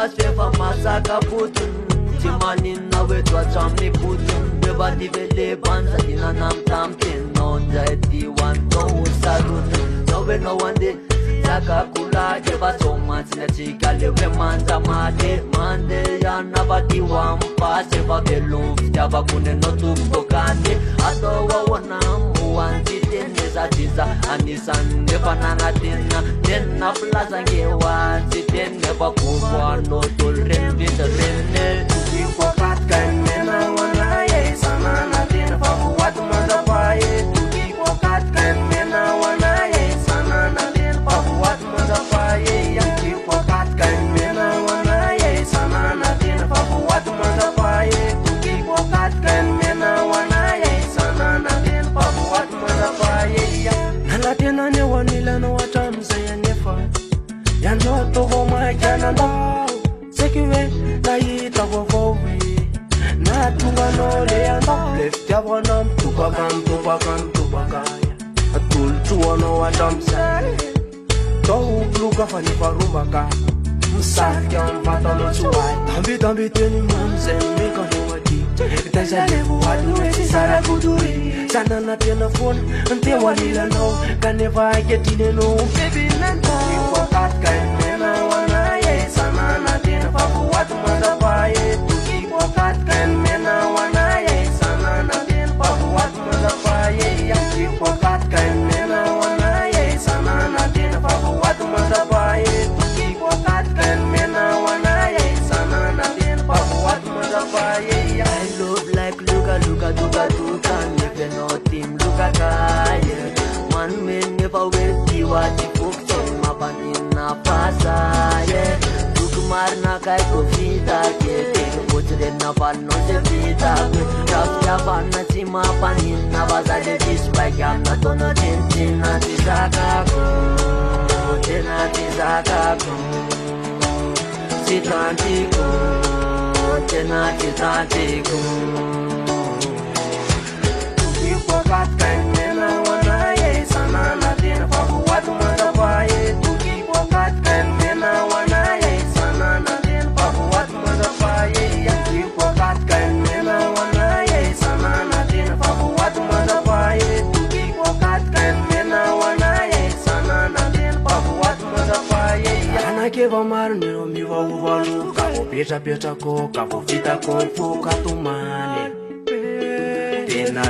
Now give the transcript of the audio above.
sefa masaka putun Timanina wetu achamni putun Beba divele banza dina nam tamten No jaiti wando usarun Nowe no wande Saka kula jeba soma Sina chika lewe manza made Mande ya nabati wampa Sefa belum Jaba kune no tukokane Ato wawana muwanzi tene Zatiza anisan nefa nana tena Tena plaza ngewanzi Tene bakubwa no tolren Vita rene Kwa katkan mena wana ye sana na tena Pakuwat mazapaye Tuki kwa katkan mena wana ye sana na tena Pakuwat mazapaye Yanki kwa katkan mena wana ye sana na tena Pakuwat mazapaye Tuki kwa katkan mena wana ye sana na tena Pakuwat mazapaye Nala tena ne wanila no watamza ya nefa Ya noto goma jana ndao Sekiwe na yita wawowi Na tunga no le anda Left ya wana tupakam tupakaya Atul tuwa no watamsa Tohu pluka fani farumaka Msaki ampata no chuwai Dambi teni mamze mika no wadi Taisa levu wadu esi sara kuduri Sana na tena phone Ante wanila no Kaneva getine no Baby nanta Iwa katka mena wana ye Sana na tena Pakuwat mazapaye Tuki kwa katka mena wana ye Sana na tena Pakuwat mazapaye Yanki kwa katka mena wana ye Sana na tena Pakuwat mazapaye Tuki kwa katka mena wana ye Sana na tena Pakuwat mazapaye I love like luka Never no team luka kaya One man never will be what you cook So mapan ina pasa yeah Lukumar na kay kofita Kete putre na pan no se vita Rap japan na si mapan ina Basa de dispike am na tono Tina tisaka ko Tina tisaka ko Si tanti ko Tina titanti ko Kwa katkan mena wana ye Sana na tena Pakuwat mazapaye Tuki kwa katkan mena wana ye Sana na tena Pakuwat mazapaye Yanki kwa katkan mena wana ye Sana na tena Pakuwat mazapaye Tuki kwa katkan mena wana ye Sana na tena Pakuwat mazapaye Ana keva marnero miwa uvalu Kapo peta ko Kapo vita ko Fuka tumane Tena